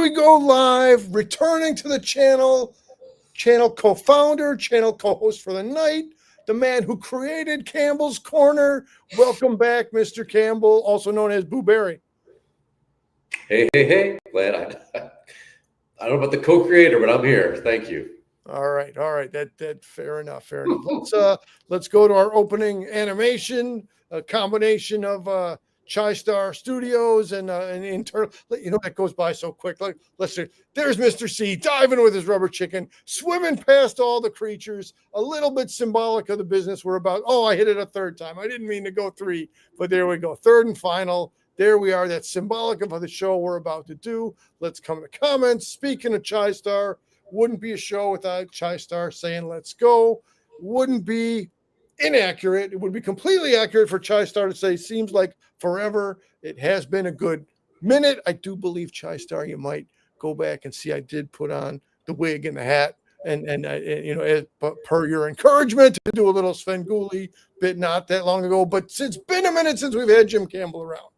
we go live, returning to the channel co-founder, channel co-host for the night, the man who created Campbell's Corner. Welcome back, Mr. Campbell, also known as Boo Berry. Hey. Glad I don't know about the co-creator, but I'm here. Thank you. All right. That fair enough. Let's go to our opening animation, a combination of Chi-Star Studios and internal. That goes by so quick. Let's see. There's Mr. C diving with his rubber chicken, swimming past all the creatures. A little bit symbolic of the business we're about. Oh, I hit it a third time. I didn't mean to go three, but there we go. Third and final. There we are. That's symbolic of the show we're about to do. Let's come to comments. Speaking of Chi-Star, wouldn't be a show without Chi-Star saying let's go. Wouldn't be inaccurate. It would be completely accurate for Chi-Star to say seems like forever. It has been a good minute. I do believe Chi-Star, you might go back and see I did put on the wig and the hat and per your encouragement to do a little Svengoolie bit not that long ago. But it's been a minute since we've had Jim Campbell around.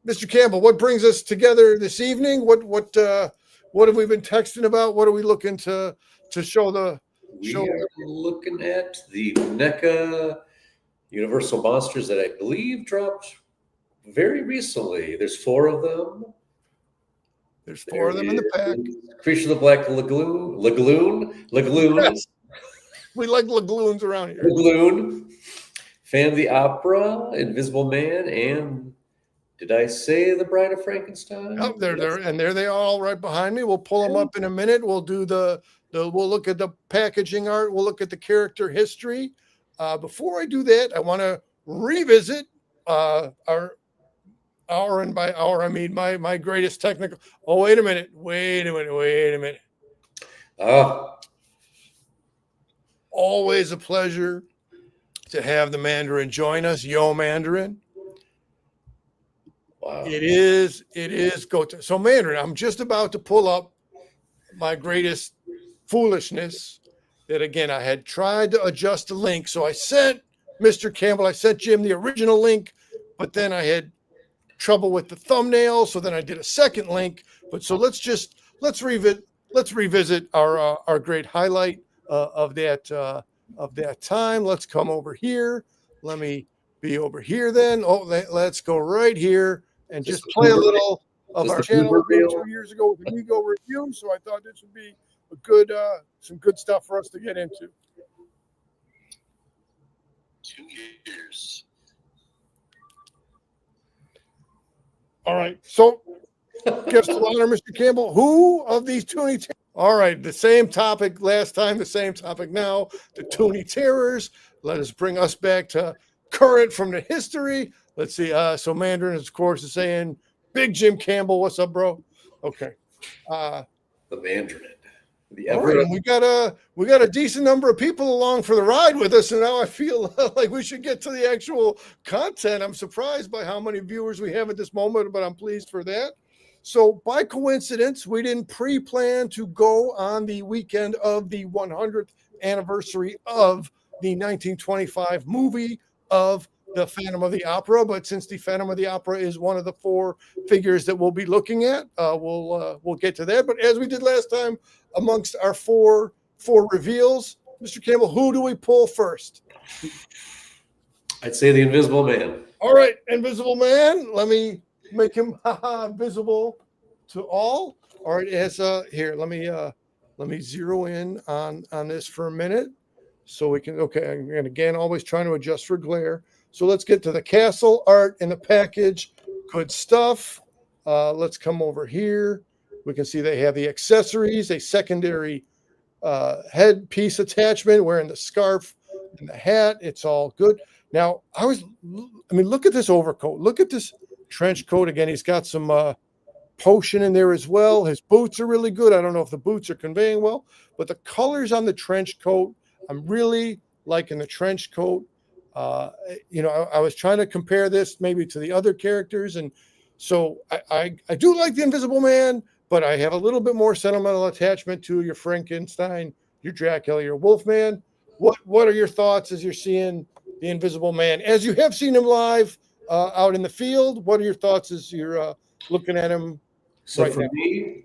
Mr. Campbell, what brings us together this evening? What have we been texting about? What are we looking to show the show? We are looking at the Neca Universal Monsters that I believe dropped very recently. There's 4 of them. There's 4 of them in the pack. Creature of the Black Lagoon. Yes. We like lagoons around here. Lagoon. Fan of the Opera, Invisible Man, and did I say The Bride of Frankenstein? Oh, there they are all right behind me. We'll pull them up in a minute. We'll do we'll look at the packaging art. We'll look at the character history. Before I do that, I want to revisit our hour, and by hour I mean my greatest technical. Oh, wait a minute. Always a pleasure to have the Mandarin join us. Yo, Mandarin. Wow. It is go to. So Mandarin, I'm just about to pull up my greatest foolishness that again, I had tried to adjust the link. So I sent Mr. Campbell, I sent Jim the original link, but then I had trouble with the thumbnail. So then I did a second link, but so let's revisit our great highlight of that time. Let's come over here. Let me be over here then. Oh, let's go right here and just play a little of our channel 2 years ago with an ego review. So I thought this would be a good, some good stuff for us to get into. 2 years. All right. So guest of honor, Mr. Campbell, who of these Toony? All right. The same topic last time, the same topic now. The Toony Terrors. Let us bring us back to current from the history. Let's see. So Mandarin, of course, is saying, "Big Jim Campbell, what's up, bro?" Okay. The Mandarin. All right, and we got a decent number of people along for the ride with us, and now I feel like we should get to the actual content. I'm surprised by how many viewers we have at this moment, but I'm pleased for that. So by coincidence, we didn't pre-plan to go on the weekend of the 100th anniversary of the 1925 movie of the Phantom of the Opera, but since the Phantom of the Opera is one of the 4 figures that we'll be looking at, we'll get to that. But as we did last time, amongst our four reveals, Mr. Campbell, who do we pull first? I'd say the Invisible Man. All right, Invisible Man. Let me make him visible to all. All right, as here, let me zero in on this for a minute, so we can. Okay, and again, always trying to adjust for glare. So let's get to the castle art in the package. Good stuff. Let's come over here. We can see they have the accessories, a secondary headpiece attachment, wearing the scarf and the hat. It's all good. Now, look at this overcoat. Look at this trench coat. Again, he's got some potion in there as well. His boots are really good. I don't know if the boots are conveying well, but the colors on the trench coat, I'm really liking the trench coat. I was trying to compare this maybe to the other characters, and so I do like the Invisible Man, but I have a little bit more sentimental attachment to your Frankenstein, your Dracula, your Wolfman. What are your thoughts as you're seeing the Invisible Man, as you have seen him live out in the field? What are your thoughts as you're looking at him So right for now. me,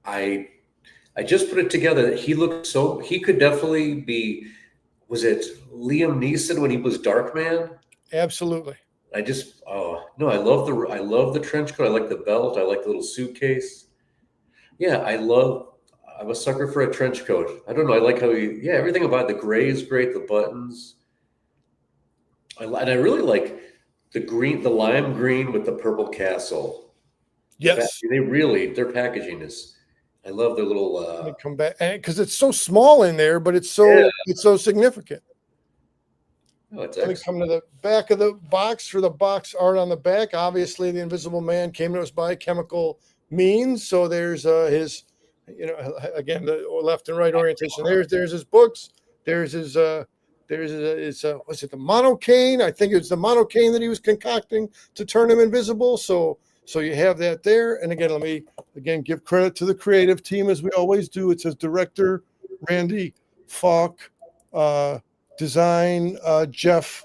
I just put it together that he could definitely be, was it Liam Neeson when he was Darkman? Absolutely. Oh no, I love the trench coat. I like the belt. I like the little suitcase. Yeah, I'm a sucker for a trench coat. I don't know. I like yeah, everything about the gray is great. The buttons. And I really like the lime green with the purple castle. Yes. Their packaging is, I love their little, Let me come back because it's so small in there, but yeah, it's so significant. oh, it's Let me excellent. come to the back of the box for the box art on the back. Obviously, the Invisible Man came to us by chemical means. So there's his, again, the left and right orientation. There's his books. There's was it the monocaine? I think it was the monocaine that he was concocting to turn him invisible. So you have that there. And again, let me give credit to the creative team as we always do. It says director Randy Falk. Design Jeff.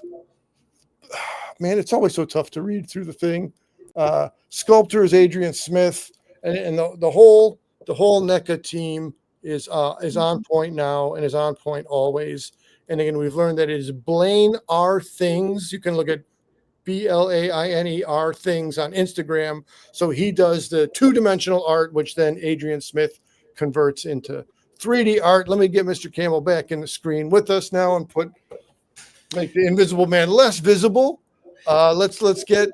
Man, it's always so tough to read through the thing. Sculptor is Adrian Smith, and the whole NECA team is on point now and is on point always. And again, we've learned that it is Blaine R Things. You can look at BLAINER Things on Instagram. So he does the 2-dimensional art, which then Adrian Smith converts into 3D art. Let me get Mr. Camel back in the screen with us now and make the Invisible Man less visible. Let's get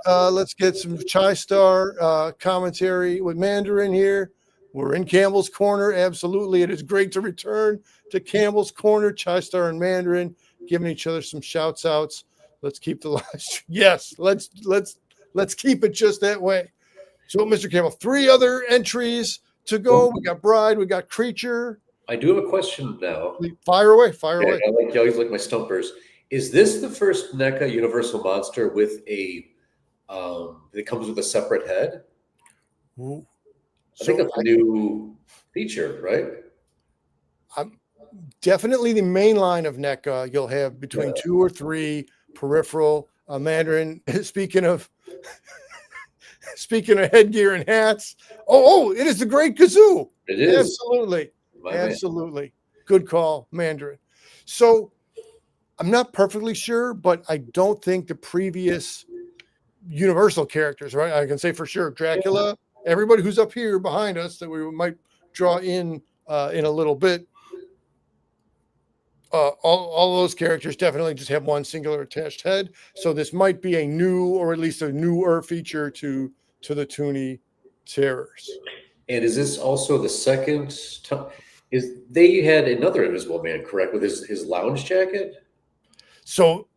some Chai Star commentary with Mandarin here. We're in Campbell's Corner. Absolutely, it is great to return to Campbell's Corner. Chai Star and Mandarin giving each other some shouts outs. Let's keep the live stream. Yes, let's keep it just that way. So, Mr. Campbell, 3 other entries to go. We got Bride, we got Creature. I do have a question now. Fire away. I always like my stumpers. Is this the first NECA Universal Monster with that comes with a separate head? Ooh. I think that's a new feature, right? Definitely the main line of NECA. You'll have between 2 or 3 peripheral. Mandarin. Speaking of headgear and hats. Oh, it is the Great Kazoo. It is. Absolutely. Good call, Mandarin. So I'm not perfectly sure, but I don't think the previous Universal characters, right? I can say for sure Dracula, everybody who's up here behind us that we might draw in a little bit. All those characters definitely just have one singular attached head. So this might be a new, or at least a newer feature to the Toony Terrors. And is this also the second time? They had another Invisible Man, correct, with his lounge jacket? So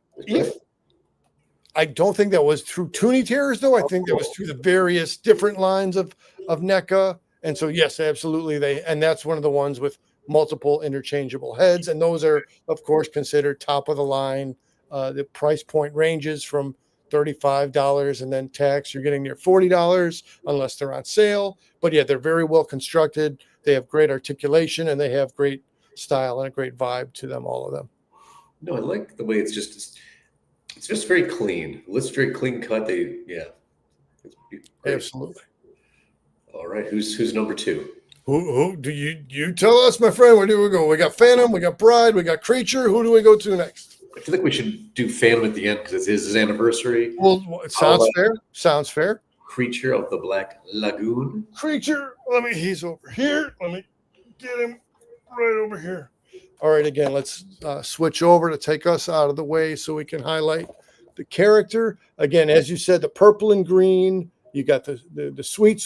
I don't think that was through Toony Terrors, though. I think that was through the various different lines of NECA. And so, yes, absolutely. And that's one of the ones with multiple interchangeable heads. And those are, of course, considered top of the line. The price point ranges from $35 and then tax, you're getting near $40 unless they're on sale. But yeah, they're very well constructed. They have great articulation and they have great style and a great vibe to them, all of them. No, I like the way it's just very clean. It's very clean cut. Absolutely. All right, who's number 2? Who do you tell us, my friend? Where do we go? We got Phantom, we got Bride, we got Creature. Who do we go to next? I feel like we should do Phantom at the end because it's his anniversary. Well, it sounds fair. Sounds fair. Creature of the Black Lagoon. Creature. He's over here. Let me get him right over here. All right, again, let's switch over to take us out of the way so we can highlight the character. Again, as you said, the purple and green. You got the sweet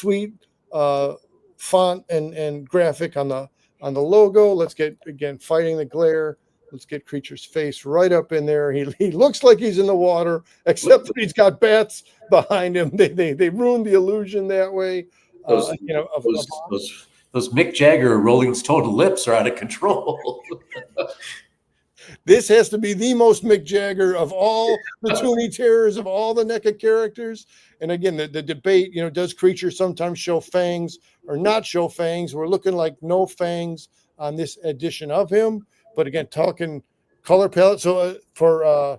font and graphic on the logo. Let's get, again, fighting the glare. Let's get Creature's face right up in there. He looks like he's in the water, except that he's got bats behind him. They ruined the illusion that way. Those Mick Jagger Rolling Stone lips are out of control. This has to be the most Mick Jagger of all the Toony Terrors, of all the NECA characters. And again, the debate, does Creature sometimes show fangs or not show fangs? We're looking like no fangs on this edition of him. But again, talking color palette. So for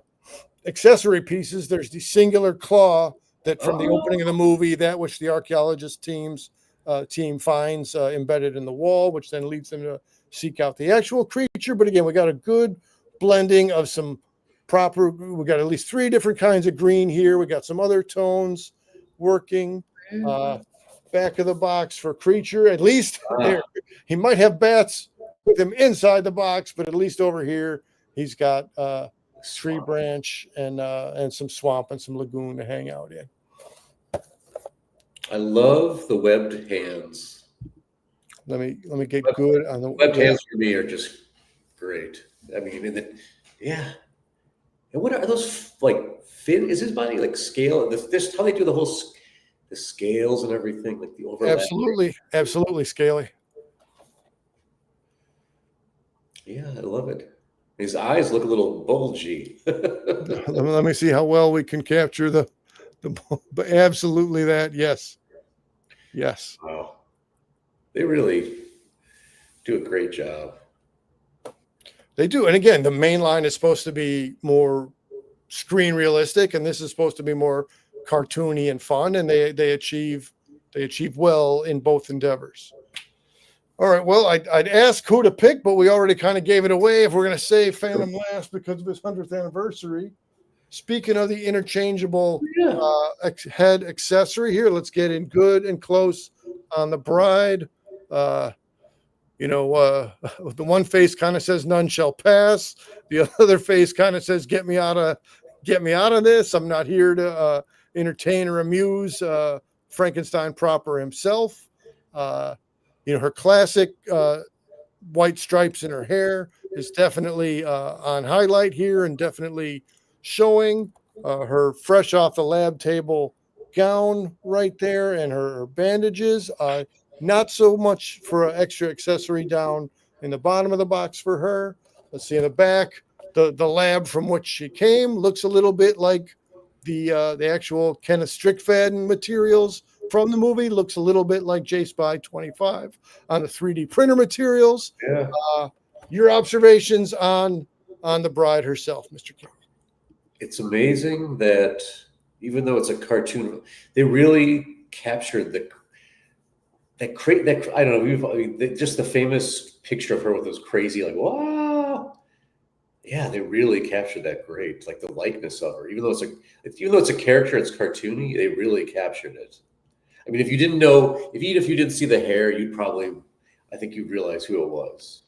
accessory pieces, there's the singular claw that from the opening of the movie, that which the archaeologist teams team finds embedded in the wall, which then leads them to seek out the actual creature. But again, we got a good blending of some proper, we got at least 3 different kinds of green here. We got some other tones working. Back of the box for creature, at least there. He might have bats with him inside the box, but at least over here, he's got tree branch and some swamp and some lagoon to hang out in. I love the webbed hands. Let me get good on the Webbed hands for me are just great. I mean, yeah. And what are those like? Fin? Is his body like scale? This how they do the scales and everything, like the overlap. Absolutely scaly. Yeah, I love it. His eyes look a little bulgy. Let me see how well we can capture the but absolutely that. Yes. Wow. They really do a great job. They do. And again, the main line is supposed to be more screen realistic, and this is supposed to be more cartoony and fun, and they achieve well in both endeavors. All right, well, I'd ask who to pick, but we already kind of gave it away. If we're going to save Phantom last because of his 100th anniversary. Speaking of the interchangeable head accessory here, let's get in good and close on the bride. The one face kind of says none shall pass. The other face kind of says get me out of this. I'm not here to entertain or amuse Frankenstein proper himself. Her classic white stripes in her hair is definitely on highlight here and definitely showing her fresh off the lab table gown right there and her bandages. Not so much for an extra accessory down in the bottom of the box for her. Let's see in the back, the lab from which she came looks a little bit like the actual Kenneth Strickfaden materials from the movie. Looks a little bit like J-Spy 25 on the 3D printer materials. Yeah. Your observations on the bride herself, Mr. King? It's amazing that even though it's a cartoon, they really captured I don't know, just the famous picture of her with those crazy, like, wow. Yeah, they really captured that great, like the likeness of her. Even though it's a character, it's cartoony, they really captured it. I mean, if you didn't see the hair, I think you'd realize who it was.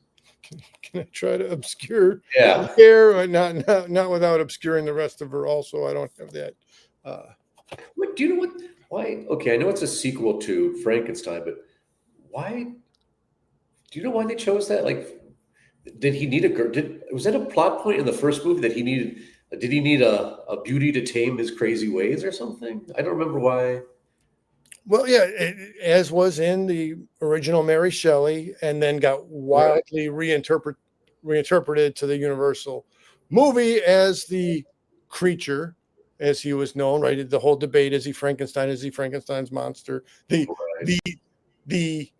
Can I try to obscure the hair? Not without obscuring the rest of her also. I don't have that. Do you know what? Why? Okay, I know it's a sequel to Frankenstein, but why? Do you know why they chose that? Like, did he need a girl? Was that a plot point in the first movie that he needed? Did he need a beauty to tame his crazy ways or something? I don't remember why. Well, yeah, as was in the original Mary Shelley, and then got wildly reinterpreted to the Universal movie as the creature, as he was known. Right, the whole debate: is he Frankenstein? Is he Frankenstein's monster? The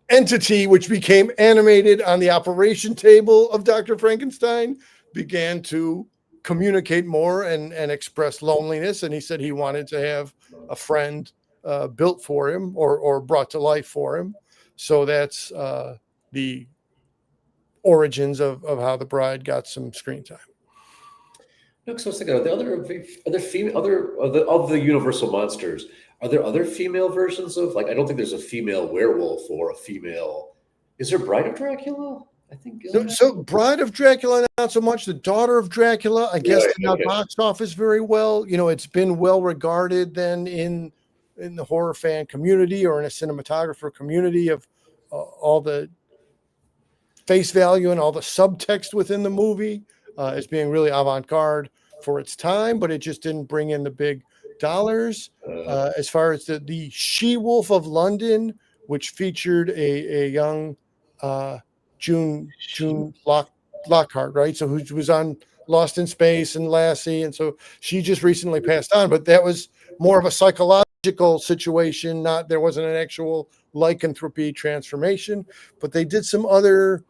entity which became animated on the operation table of Dr. Frankenstein began to communicate more and express loneliness, and he said he wanted to have a friend built for him or brought to life for him. So that's the origins of how the bride got some screen time. No, because I was thinking, are the Universal monsters, are there other female versions of, like, I don't think there's a female werewolf or a female. Is there Bride of Dracula? I think so. Bride of Dracula, not so much. The Daughter of Dracula, I guess, did not box office very well. It's been well regarded then in the horror fan community or in a cinematographer community of all the face value and all the subtext within the movie as being really avant-garde for its time, but it just didn't bring in the big dollars. As far as the She-Wolf of London, which featured a young June Lockhart, right? So who was on Lost in Space and Lassie, and so she just recently passed on, but that was more of a psychological situation. There wasn't an actual lycanthropy transformation, but they did some other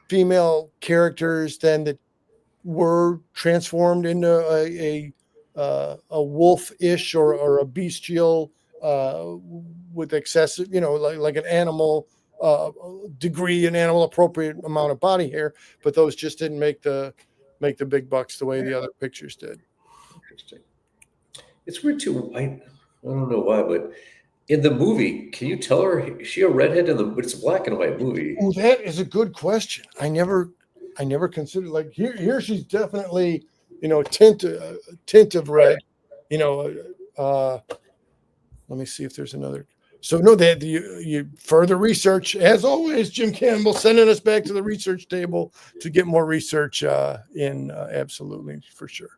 female characters then that were transformed into a wolf-ish or a bestial with excessive, like an animal degree, an animal appropriate amount of body hair, but those just didn't make the big bucks the way the other pictures did. Interesting. It's weird too. I don't know why, but in the movie, can you tell her is she a redhead but it's a black and white movie? Oh, that is a good question. I never considered, like, here she's definitely, tint of red. Let me see if there's another. So no, that you further research, as always. Jim Campbell sending us back to the research table to get more research absolutely, for sure.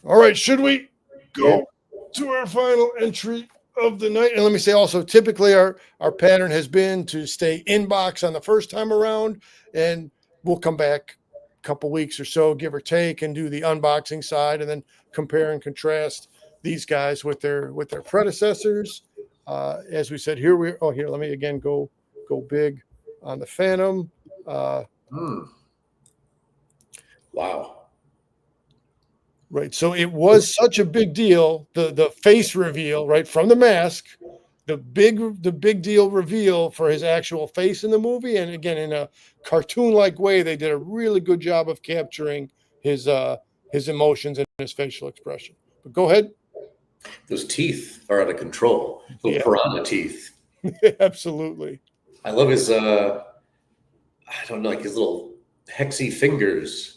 All right, should we go to our final entry of the night? And let me say also, typically our pattern has been to stay inbox on the first time around, and we'll come back a couple weeks or so, give or take, and do the unboxing side, and then compare and contrast these guys with their predecessors. As we said, here let me again go big on the Phantom. Wow. Right. So it was such a big deal, the face reveal, right, from the mask, the big deal reveal for his actual face in the movie. And again, in a cartoon-like way, they did a really good job of capturing his emotions and his facial expression. But go ahead. Those teeth are out of control. Little piranha teeth. Absolutely. I love his I don't know, like his little hexy fingers.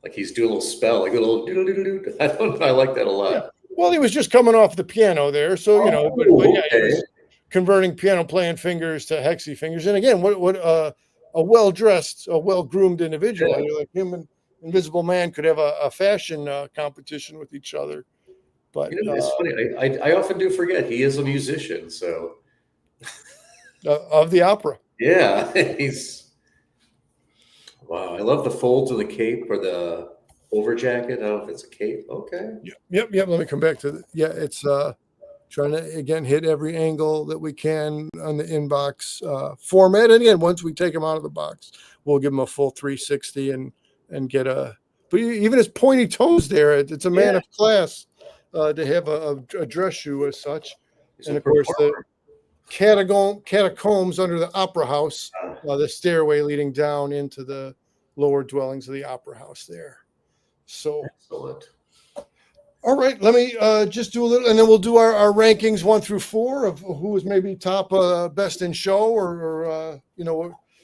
Like he's doing a little spell, like a little doo-doo-doo-doo. I don't know. I like that a lot. Yeah. Well, he was just coming off the piano there, so but yeah, he was converting piano playing fingers to hexy fingers. And again, what a well-dressed, a well-groomed individual. Yeah. Like him and Invisible Man could have a fashion competition with each other. But it's funny. I often do forget he is a musician. So of the opera. Yeah, he's. Wow, I love the folds of the cape or the over jacket. I don't know if it's a cape. Okay. Yep. Let me come back to it's trying to again hit every angle that we can on the inbox format. And again, once we take them out of the box, we'll give them a full 360 and get a. But even his pointy toes there, it's a man of class to have a dress shoe as such. And of course the catacombs under the opera house, the stairway leading down into the lower dwellings of the opera house there. So excellent. All right, let me just do a little, and then we'll do our rankings 1 through 4 of who is maybe top best in show or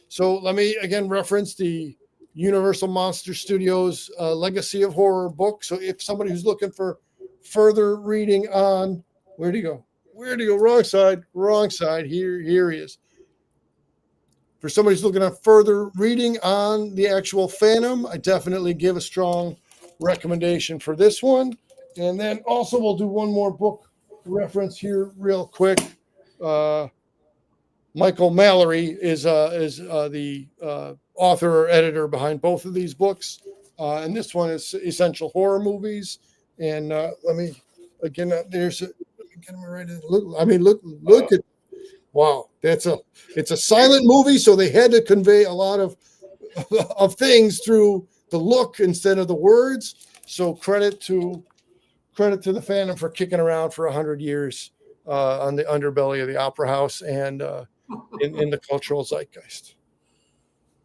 So let me again reference the Universal Monster Studios Legacy of Horror book. So if somebody who's looking for further reading on, where'd he go? Wrong side. Here he is. For somebody who's looking at further reading on the actual Phantom, I definitely give a strong recommendation for this one. And then also we'll do one more book reference here real quick. Michael Mallory is the author or editor behind both of these books. And this one is Essential Horror Movies. And let me, again, there's a, get him right in. Look at, wow, it's a silent movie, so they had to convey a lot of things through the look instead of the words. So credit to the Phantom for kicking around for 100 years on the underbelly of the opera house and in the cultural zeitgeist.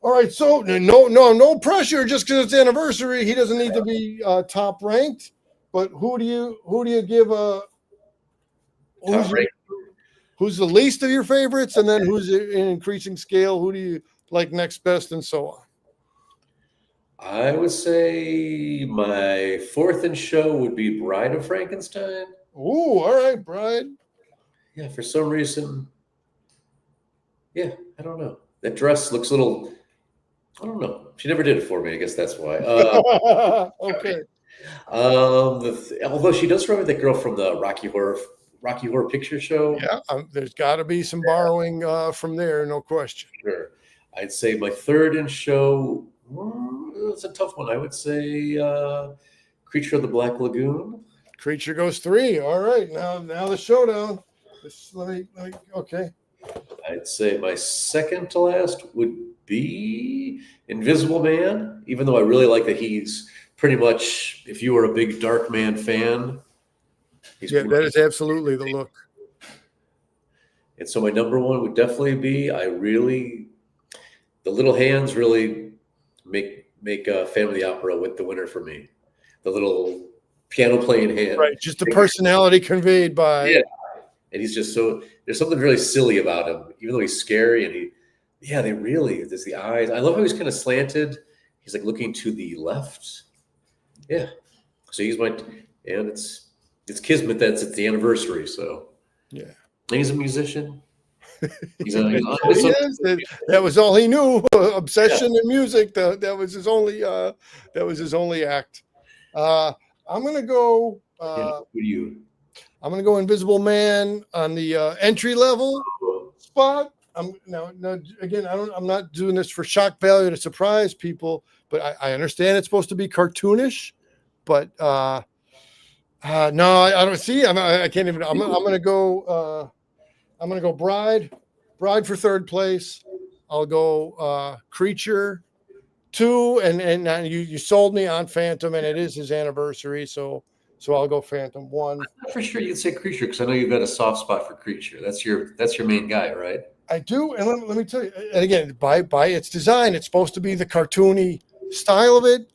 All right, so no pressure just because it's anniversary. He doesn't need to be top ranked. But who do you give a who's the least of your favorites, and then who's in increasing scale? Who do you like next best, and so on? I would say my fourth in show would be Bride of Frankenstein. Ooh, all right, Bride. Yeah, for some reason. Yeah, I don't know. That dress looks a little. I don't know. She never did it for me. I guess that's why. Okay. Although she does remember that girl from the Rocky Horror Picture Show. Yeah, there's got to be some borrowing from there, no question. Sure. I'd say my third in show. It's a tough one. I would say Creature of the Black Lagoon. Creature goes 3. All right, now the showdown. Let me. Okay. I'd say my second to last would be Invisible Man, even though I really like that he's pretty much, if you were a big Dark Man fan, Yeah, that is absolutely the look. And so my number one would definitely be the little hands really make Phantom of the Opera with the winner for me. The little piano playing hand, right? Just the personality conveyed by. Yeah, and he's just there's something really silly about him, even though he's scary. And there's the eyes. I love how he's kind of slanted. He's like looking to the left. Yeah, so and it's kismet that it's the anniversary. So yeah, and he's a musician. That was all he knew. Obsession and music. That was his only act. I'm gonna go. Who do you? I'm gonna go Invisible Man on the entry level spot. Again, I'm not doing this for shock value to surprise people, but I understand it's supposed to be cartoonish, but no, I don't see. I can't even. I'm gonna go. I'm gonna go Bride for third place. I'll go Creature 2, and you sold me on Phantom, and it is his anniversary, so I'll go Phantom 1. I'm not for sure you'd say Creature because I know you've got a soft spot for Creature. That's your main guy, right? I do, and let me tell you. And again, by its design, it's supposed to be the cartoony style of it.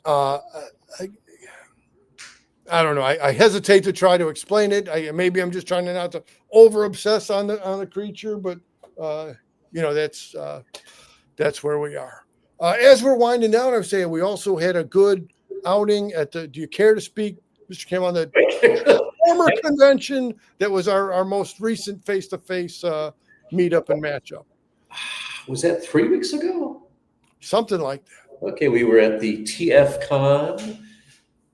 I don't know. I hesitate to try to explain it. Maybe I'm just trying to not to over obsess on the Creature, but that's where we are. As we're winding down, I would say we also had a good outing at the. Do you care to speak, Mr. Kim, on the former convention that was our most recent face-to-face meetup and matchup? Was that 3 weeks ago? Something like that. Okay, we were at the TF Con.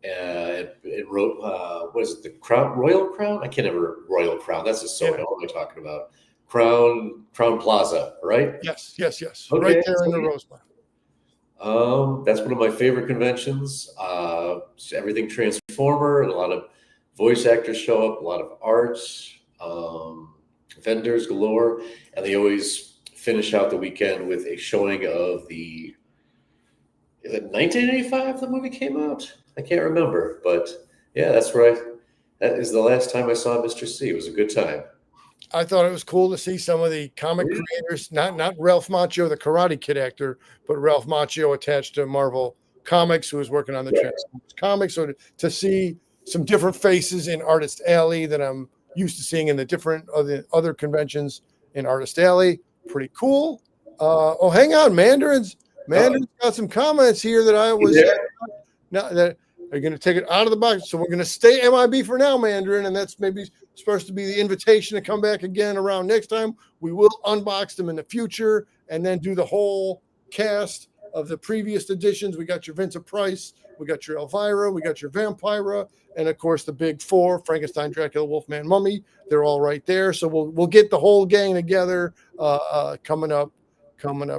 It wrote, what is it, the Crown, Royal Crown? I can't remember. Royal Crown. That's a soda. What am I talking about? Crown Plaza, right? Yes. Okay. Right there in the Rosemont. That's one of my favorite conventions. Everything Transformer, and a lot of voice actors show up, a lot of arts, vendors galore, and they always finish out the weekend with a showing of is it 1985 the movie came out? I can't remember, but yeah, that is the last time I saw Mr. C. It was a good time. I thought it was cool to see some of the comic creators, not Ralph Macchio, the Karate Kid actor, but Ralph Macchio attached to Marvel Comics, who was working on the Transformers comics. So to see some different faces in Artist Alley that I'm used to seeing in the other conventions in Artist Alley, pretty cool. Hang on, Mandarin's got some comments here that I was now that are going to take it out of the box. So we're going to stay MIB for now, Mandarin, and that's maybe supposed to be the invitation to come back again around next time. We will unbox them in the future and then do the whole cast of the previous editions. We got your Vincent Price, we got your Elvira, we got your Vampira, and of course the big four: Frankenstein, Dracula, Wolfman, Mummy. They're all right there. So we'll get the whole gang together coming up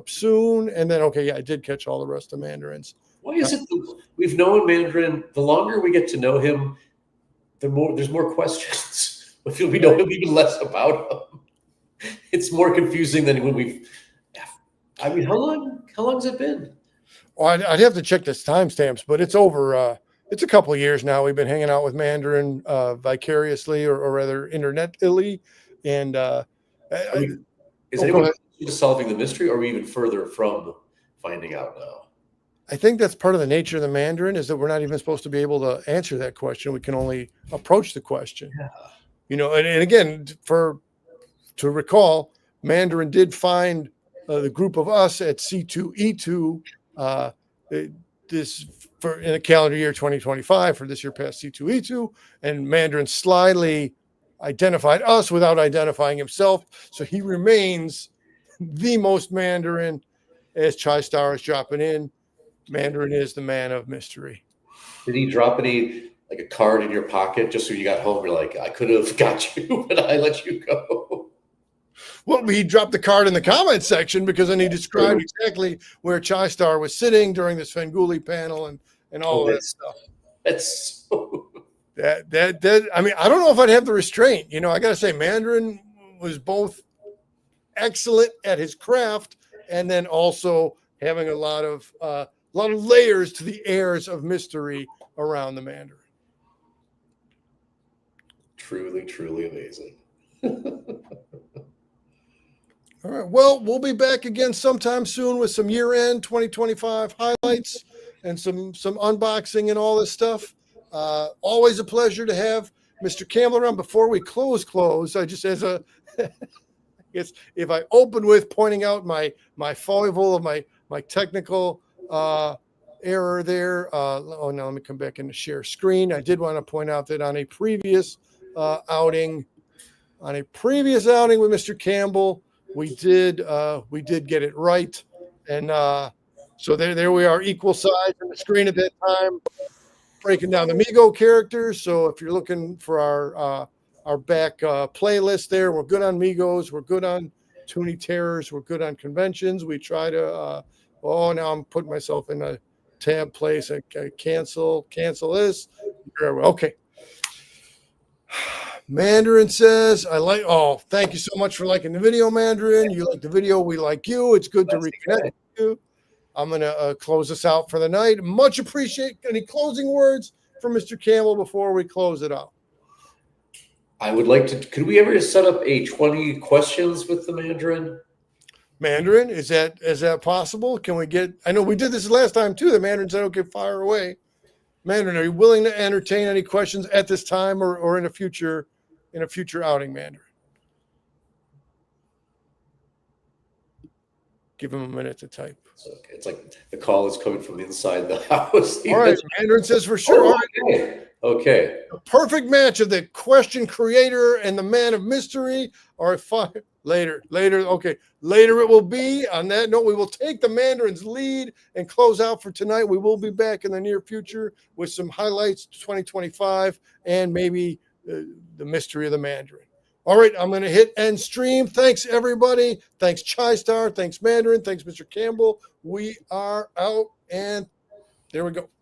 soon. And then I did catch all the rest of Mandarins. Why is it we've known Mandarin? The longer we get to know him, there's more questions. I feel we know even less about him. It's more confusing than when we've. I mean, how long has it been? Well, I'd have to check this timestamps, but it's over. It's a couple of years now. We've been hanging out with Mandarin vicariously, or rather, internetly. And is anyone just solving the mystery, or are we even further from finding out now? I think that's part of the nature of the Mandarin, is that we're not even supposed to be able to answer that question. We can only approach the question. Yeah. And again, to recall, Mandarin did find the group of us at C2E2 in the calendar year 2025 for this year past C2E2, and Mandarin slyly identified us without identifying himself. So he remains the most Mandarin as Chai Star is dropping in. Mandarin is the man of mystery. Did he drop a card in your pocket just so you got home? You're like, I could have got you, but I let you go. Well, he dropped the card in the comments section because then he described exactly where Chai Star was sitting during the Svengoolie panel and all of that stuff. That's so... that. I mean, I don't know if I'd have the restraint. I got to say, Mandarin was both excellent at his craft and then also having a lot of layers to the airs of mystery around the Mandarin. Truly, truly amazing. All right. Well, we'll be back again sometime soon with some year-end 2025 highlights and some unboxing and all this stuff. Always a pleasure to have Mr. Campbell around. Before we close, I just as a guess if I open with pointing out my foible of my technical error there. Oh, now let me come back and share screen. I did want to point out that on a previous outing with Mr. Campbell, we did get it right, and so there we are, equal size on the screen at that time, breaking down the Mego characters. So if you're looking for our back playlist there, we're good on Migos, we're good on Toony Terrors, we're good on conventions. We try to now I'm putting myself in a tab place. I cancel this. Okay. Mandarin says, thank you so much for liking the video, Mandarin. You like the video, we like you. It's good to reconnect with you. I'm going to close this out for the night. Much appreciate any closing words from Mr. Campbell before we close it out. I would like to, could we ever set up a 20 questions with the Mandarin? Mandarin, is that possible? Can we get, I know we did this last time too. The Mandarin said, okay, fire away. Mandarin, are you willing to entertain any questions at this time or in a future outing, Mandarin? Give him a minute to type. It's like the call is coming from inside the house. All right, Mandarin says for sure. Oh, all right. Okay. A perfect match of the question creator and the man of mystery. All right, fine. Later. Okay, later it will be. On that note, we will take the Mandarin's lead and close out for tonight. We will be back in the near future with some highlights 2025 and maybe the mystery of the Mandarin. All right, I'm going to hit end stream. Thanks, everybody. Thanks, Chai-Star. Thanks, Mandarin. Thanks, Mr. Campbell. We are out, and there we go.